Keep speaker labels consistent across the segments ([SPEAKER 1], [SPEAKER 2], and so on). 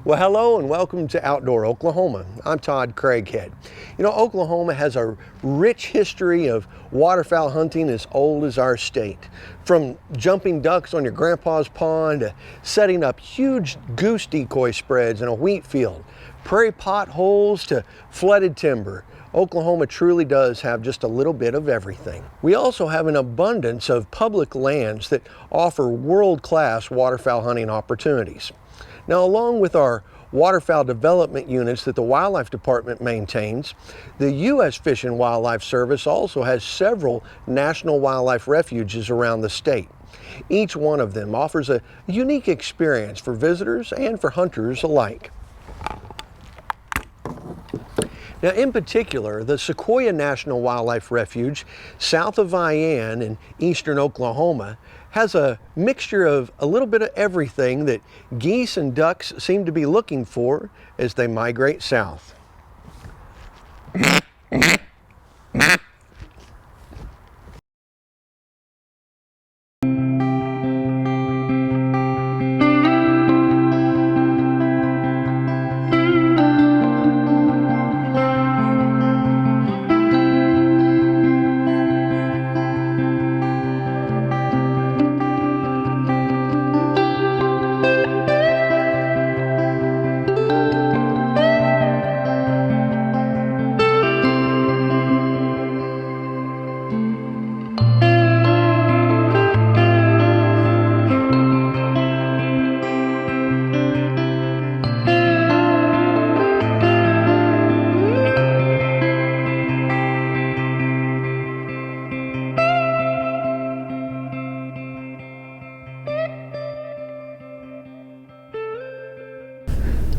[SPEAKER 1] Well, hello and welcome to Outdoor Oklahoma. I'm Todd Craighead. You know, Oklahoma has a rich history of waterfowl hunting as old as our state. From jumping ducks on your grandpa's pond to setting up huge goose decoy spreads in a wheat field, prairie potholes to flooded timber, Oklahoma truly does have just a little bit of everything. We also have an abundance of public lands that offer world-class waterfowl hunting opportunities. Now, along with our waterfowl development units that the Wildlife Department maintains, the U.S. Fish and Wildlife Service also has several national wildlife refuges around the state. Each one of them offers a unique experience for visitors and for hunters alike. Now, in particular, the Sequoyah National Wildlife Refuge, south of Vian in eastern Oklahoma, has a mixture of a little bit of everything that geese and ducks seem to be looking for as they migrate south.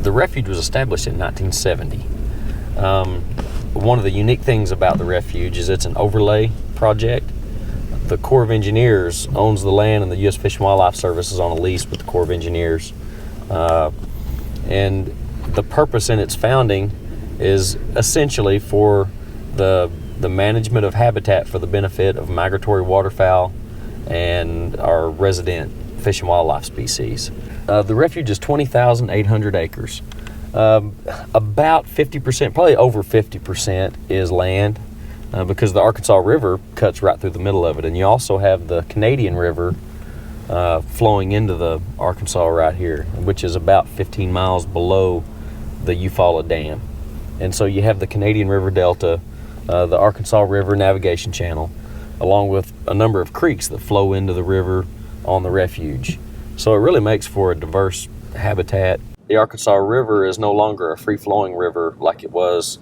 [SPEAKER 2] The refuge was established in 1970. One of the unique things about the refuge is it's an overlay project. The Corps of Engineers owns the land, and the U.S. Fish and Wildlife Service is on a lease with the Corps of Engineers. And the purpose in its founding is essentially for the management of habitat for the benefit of migratory waterfowl and our resident fish and wildlife species. The refuge is 20,800 acres. About 50%, probably over 50% is land because the Arkansas River cuts right through the middle of it. And you also have the Canadian River flowing into the Arkansas right here, which is about 15 miles below the Eufaula Dam. And so you have the Canadian River Delta, the Arkansas River Navigation Channel, along with a number of creeks that flow into the river on the refuge. So it really makes for a diverse habitat. The Arkansas River is no longer a free-flowing river like it was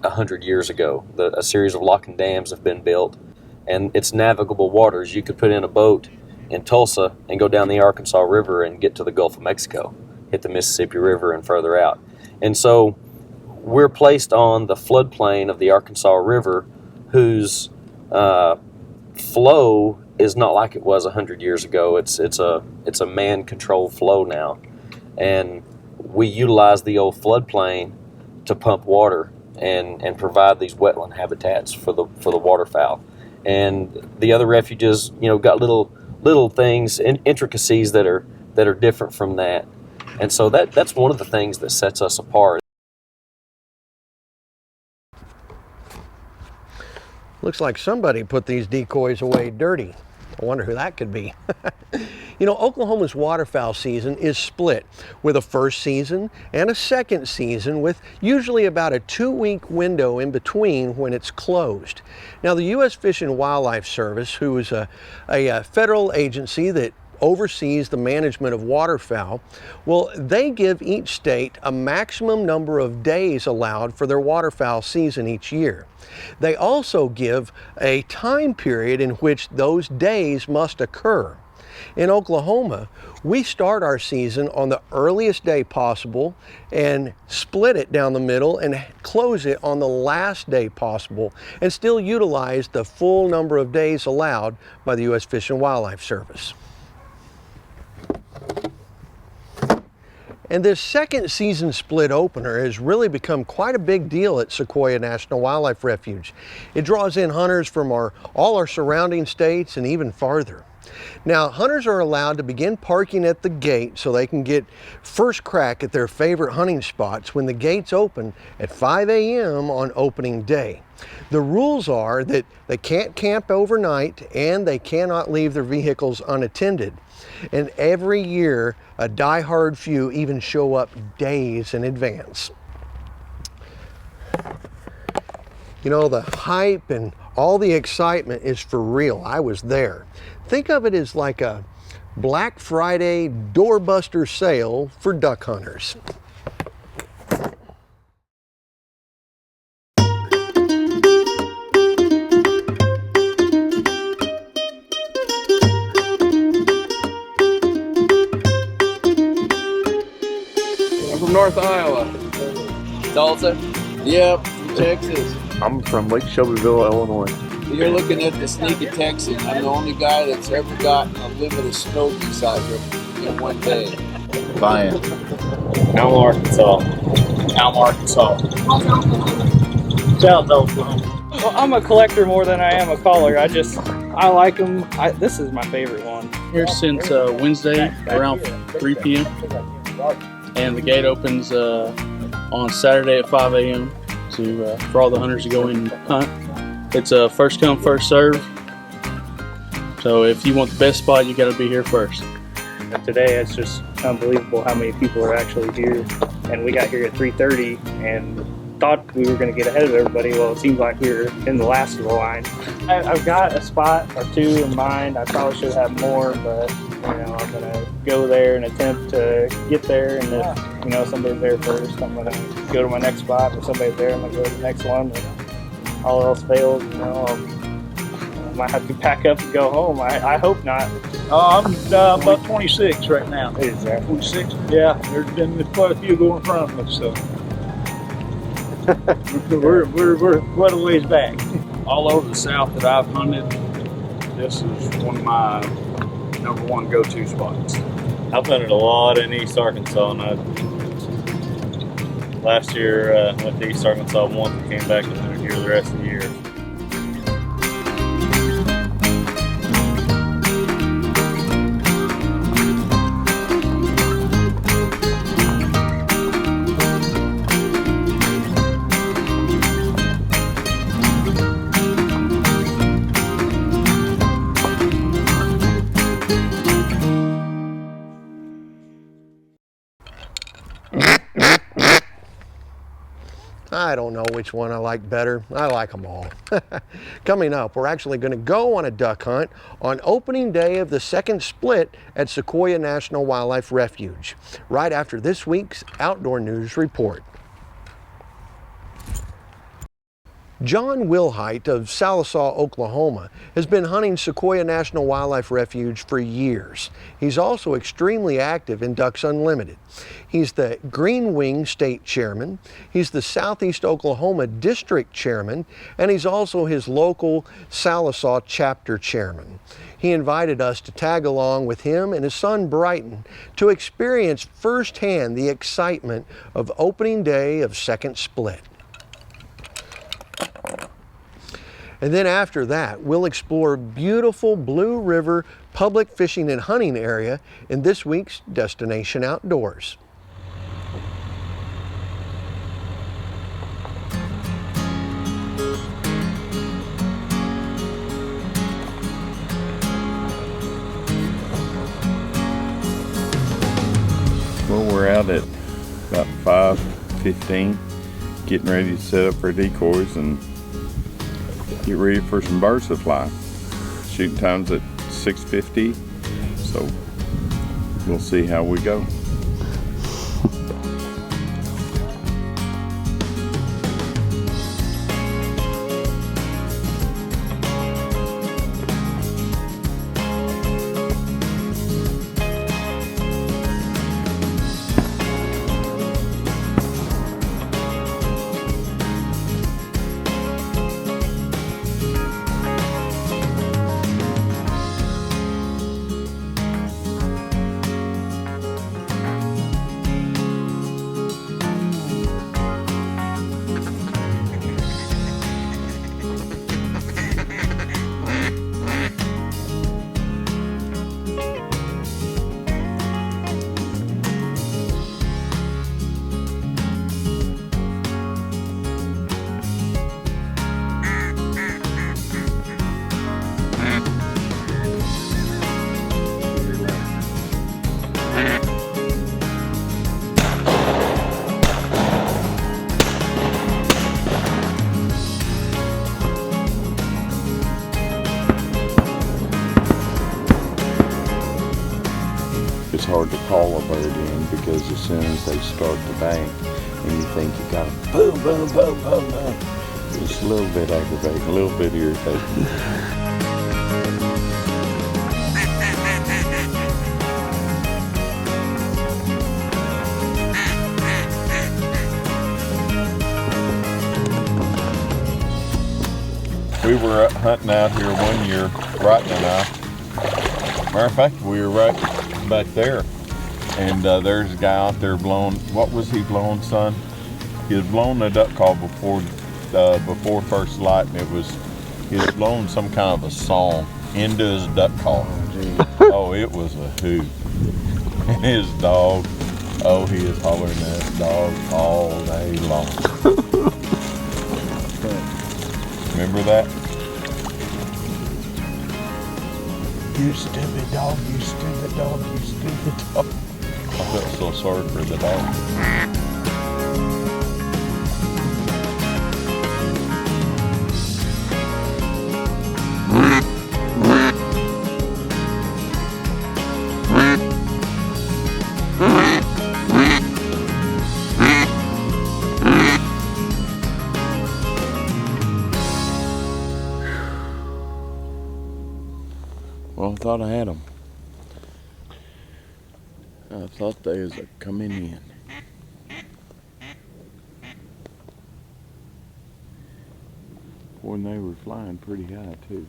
[SPEAKER 2] 100 years ago. A series of lock and dams have been built, and it's navigable waters. You could put in a boat in Tulsa and go down the Arkansas River and get to the Gulf of Mexico, hit the Mississippi River and further out. And so we're placed on the floodplain of the Arkansas River, whose flow is not like it was 100 years ago. It's a man-controlled flow now, and we utilize the old floodplain to pump water and provide these wetland habitats for the waterfowl. And the other refuges, got little things and intricacies that are different from that. And so that's one of the things that sets us apart.
[SPEAKER 1] Looks like somebody put these decoys away dirty. I wonder who that could be. Oklahoma's waterfowl season is split with a first season and a second season, with usually about a 2-week window in between when it's closed. Now, the U.S. Fish and Wildlife Service, who is a federal agency that oversees the management of waterfowl, well, they give each state a maximum number of days allowed for their waterfowl season each year. They also give a time period in which those days must occur. In Oklahoma, we start our season on the earliest day possible and split it down the middle and close it on the last day possible, and still utilize the full number of days allowed by the U.S. Fish and Wildlife Service. And this second season split opener has really become quite a big deal at Sequoyah National Wildlife Refuge. It draws in hunters from all our surrounding states and even farther. Now, hunters are allowed to begin parking at the gate so they can get first crack at their favorite hunting spots when the gates open at 5 a.m. on opening day. The rules are that they can't camp overnight and they cannot leave their vehicles unattended. And every year, a die-hard few even show up days in advance. You know, the hype and all the excitement is for real. I was there. Think of it as like a Black Friday doorbuster sale for duck hunters.
[SPEAKER 3] I'm from North Iowa.
[SPEAKER 4] Tulsa?
[SPEAKER 3] Yep, from Texas.
[SPEAKER 5] I'm from Lake Shelbyville, Illinois.
[SPEAKER 3] You're looking at the sneaky Texan. I'm the only guy that's ever gotten a limit of smoking cycle in one day.
[SPEAKER 5] Buying.
[SPEAKER 6] Alma, Arkansas. Alma, Arkansas. South Oklahoma.
[SPEAKER 7] Well, I'm a collector more than I am a caller. I like them. This is my favorite one.
[SPEAKER 6] Here since Wednesday around 3 p.m. And the gate opens on Saturday at 5 a.m. For all the hunters to go in and hunt. It's a first come, first serve. So if you want the best spot, you got to be here first.
[SPEAKER 7] And today, it's just unbelievable how many people are actually here. And we got here at 3:30 and thought we were going to get ahead of everybody. Well, it seems like we were in the last of the line. I've got a spot or two in mind. I probably should have more, but I'm going to go there and attempt to get there. And if somebody's there first, I'm going to go to my next spot. If somebody's there, I'm going to go to the next one. And all else fails, I might have to pack up and go home. I hope not.
[SPEAKER 6] I'm about 26 right now.
[SPEAKER 7] Is there?
[SPEAKER 6] 26? Yeah, there's been quite a few going in front of us, so we're quite a ways back.
[SPEAKER 8] All over the South that I've hunted, this is one of my number one go-to spots.
[SPEAKER 9] I've hunted a lot in East Arkansas, and last year went to East Arkansas once and came back and hunted here the rest of the year.
[SPEAKER 1] I don't know which one I like better. I like them all. Coming up, we're actually going to go on a duck hunt on opening day of the second split at Sequoyah National Wildlife Refuge, right after this week's Outdoor News Report. John Wilhite of Sallisaw, Oklahoma, has been hunting Sequoyah National Wildlife Refuge for years. He's also extremely active in Ducks Unlimited. He's the Green Wing State Chairman, he's the Southeast Oklahoma District Chairman, and he's also his local Sallisaw Chapter Chairman. He invited us to tag along with him and his son Brighton to experience firsthand the excitement of opening day of second split. And then after that, we'll explore beautiful Blue River public fishing and hunting area in this week's Destination Outdoors.
[SPEAKER 5] Well, we're out at about 5:15, getting ready to set up our decoys and get ready for some birds to fly. Shooting time's at 6:50, so we'll see how we go. hard to call a bird in because as soon as they start to bang and you think you got them boom, boom, boom, boom, boom, it's a little bit aggravating, a little bit irritating. We were hunting out here one year, Broughton and I. Matter of fact, we were right back there. And there's a guy out there blowing, what was he blowing, son? He was blowing a duck call before first light, and he was blowing some kind of a song into his duck call. Oh, it was a hoot. His dog, oh, he is hollering at his dog all day long. Remember that? You stupid dog, you stupid dog, you stupid dog. I felt so sorry for the dog. Well, I thought I had them. I thought they was coming in. Boy, and they were flying pretty high too.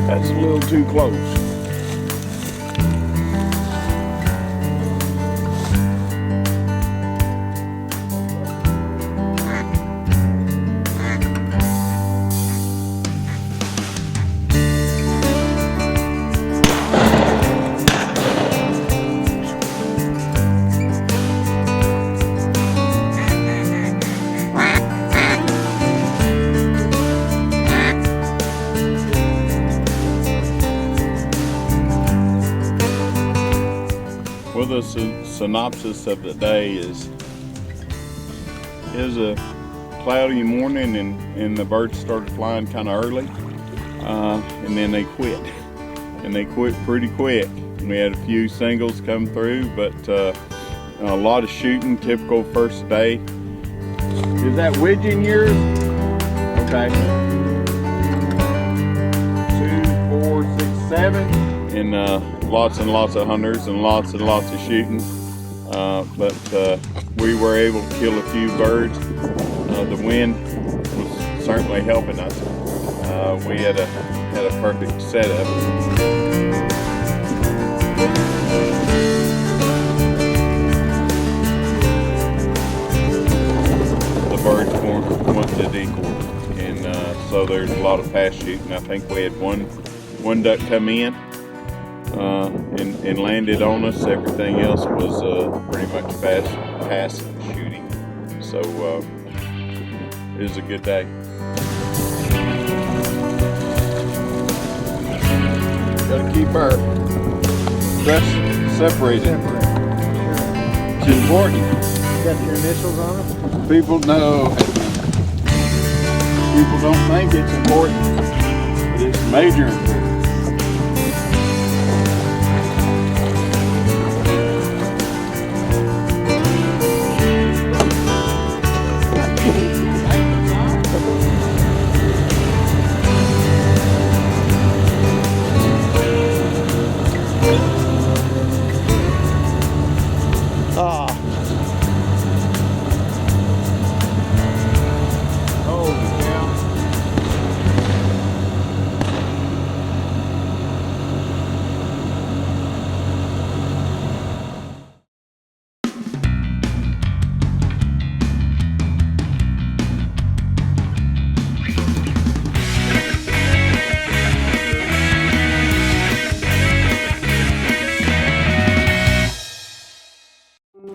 [SPEAKER 5] That's a little too close. Well, the synopsis of the day is a cloudy morning and the birds started flying kind of early, and then they quit, and they quit pretty quick. We had a few singles come through, but a lot of shooting, typical first day. Is that widgeon yours? Okay. 2, 4, 6, 7. And lots and lots of hunters and lots of shooting. But we were able to kill a few birds. The wind was certainly helping us. We had a perfect setup. The birds went to decoy, and so there's a lot of pass shooting. I think we had one duck come in and landed on us. Everything else was pretty much pass shooting. So it was a good day. Got to keep our breasts separated. It's important.
[SPEAKER 1] You got your initials on them?
[SPEAKER 5] People know. People don't think it's important, but it's major important.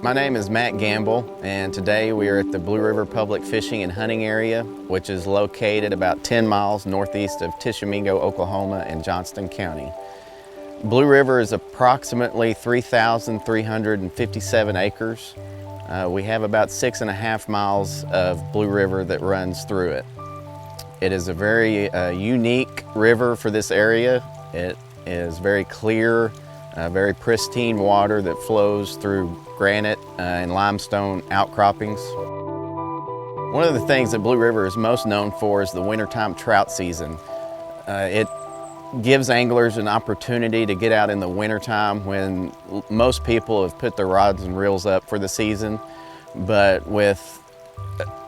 [SPEAKER 10] My name is Matt Gamble, and today we are at the Blue River Public Fishing and Hunting Area, which is located about 10 miles northeast of Tishomingo, Oklahoma in Johnston County. Blue River is approximately 3,357 acres. We have about 6.5 miles of Blue River that runs through it. It is a very unique river for this area. It is very clear, very pristine water that flows through granite and limestone outcroppings. One of the things that Blue River is most known for is the wintertime trout season. It gives anglers an opportunity to get out in the wintertime when most people have put their rods and reels up for the season, but with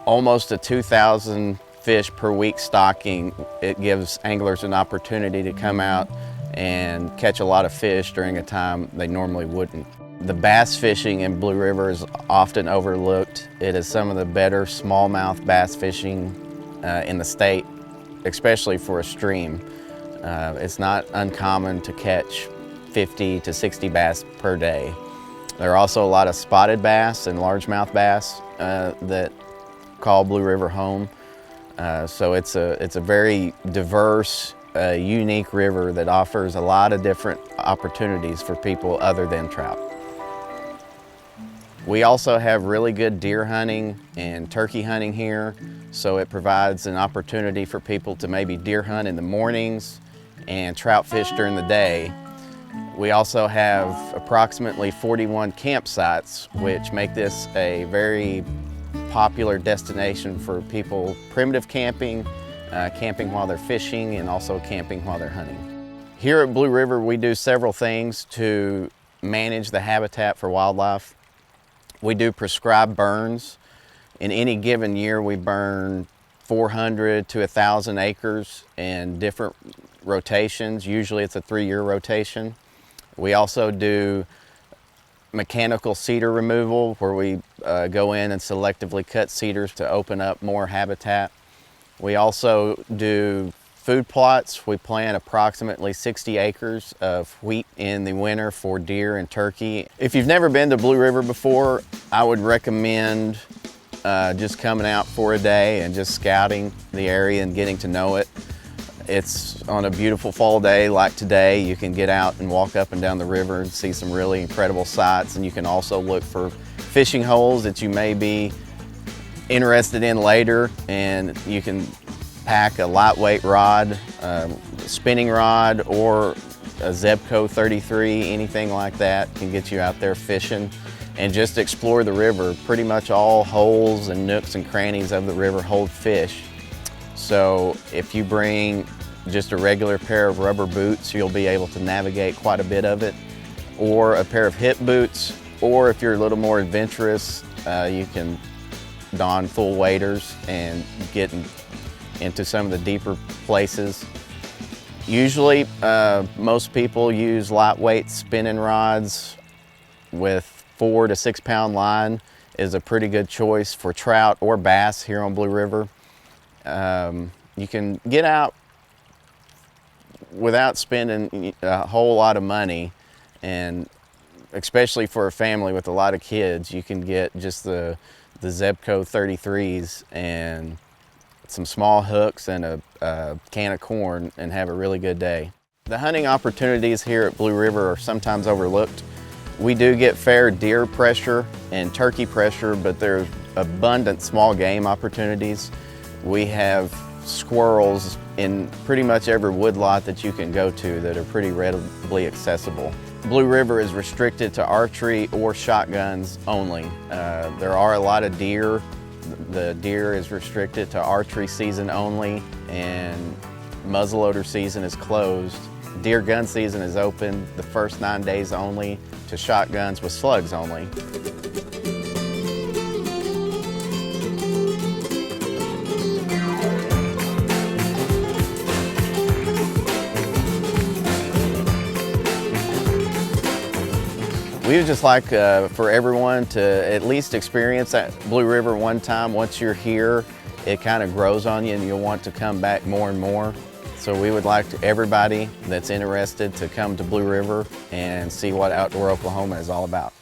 [SPEAKER 10] almost a 2,000 fish per week stocking, it gives anglers an opportunity to come out and catch a lot of fish during a time they normally wouldn't. The bass fishing in Blue River is often overlooked. It is some of the better smallmouth bass fishing in the state, especially for a stream. It's not uncommon to catch 50 to 60 bass per day. There are also a lot of spotted bass and largemouth bass that call Blue River home. So it's a very diverse, unique river that offers a lot of different opportunities for people other than trout. We also have really good deer hunting and turkey hunting here, so it provides an opportunity for people to maybe deer hunt in the mornings and trout fish during the day. We also have approximately 41 campsites, which make this a very popular destination for people primitive camping, camping while they're fishing, and also camping while they're hunting. Here at Blue River, we do several things to manage the habitat for wildlife. We do prescribed burns. In any given year, we burn 400 to 1,000 acres in different rotations. Usually it's a 3-year rotation. We also do mechanical cedar removal, where we go in and selectively cut cedars to open up more habitat. We also do food plots. We plant approximately 60 acres of wheat in the winter for deer and turkey. If you've never been to Blue River before, I would recommend just coming out for a day and just scouting the area and getting to know it. It's on a beautiful fall day like today. You can get out and walk up and down the river and see some really incredible sights, and you can also look for fishing holes that you may be interested in later, and you can pack a lightweight rod, spinning rod, or a Zebco 33, anything like that can get you out there fishing and just explore the river. Pretty much all holes and nooks and crannies of the river hold fish. So if you bring just a regular pair of rubber boots, you'll be able to navigate quite a bit of it, or a pair of hip boots, or if you're a little more adventurous, you can don full waders and get into some of the deeper places. Usually, most people use lightweight spinning rods with 4 to 6 pound line is a pretty good choice for trout or bass here on Blue River. You can get out without spending a whole lot of money, and especially for a family with a lot of kids, you can get just the Zebco 33s and some small hooks and a can of corn and have a really good day. The hunting opportunities here at Blue River are sometimes overlooked. We do get fair deer pressure and turkey pressure, but there's abundant small game opportunities. We have squirrels in pretty much every woodlot that you can go to that are pretty readily accessible. Blue River is restricted to archery or shotguns only. There are a lot of deer. The deer is restricted to archery season only, and muzzleloader season is closed. Deer gun season is open the first 9 days only to shotguns with slugs only. We would just like for everyone to at least experience that Blue River one time. Once you're here, it kind of grows on you and you'll want to come back more and more. So we would like everybody that's interested to come to Blue River and see what Outdoor Oklahoma is all about.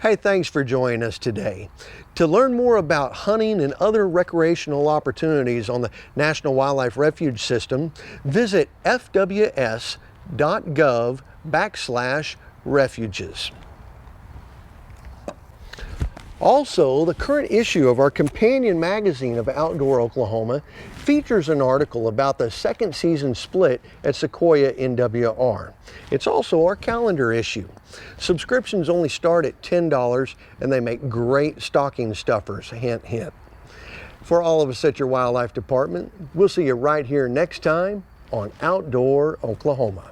[SPEAKER 1] Hey, thanks for joining us today. To learn more about hunting and other recreational opportunities on the National Wildlife Refuge System, visit fws.gov/refuges. Also, the current issue of our companion magazine of Outdoor Oklahoma features an article about the second season split at Sequoyah NWR. It's also our calendar issue. Subscriptions only start at $10 and they make great stocking stuffers, hint, hint. For all of us at your wildlife department, we'll see you right here next time on Outdoor Oklahoma.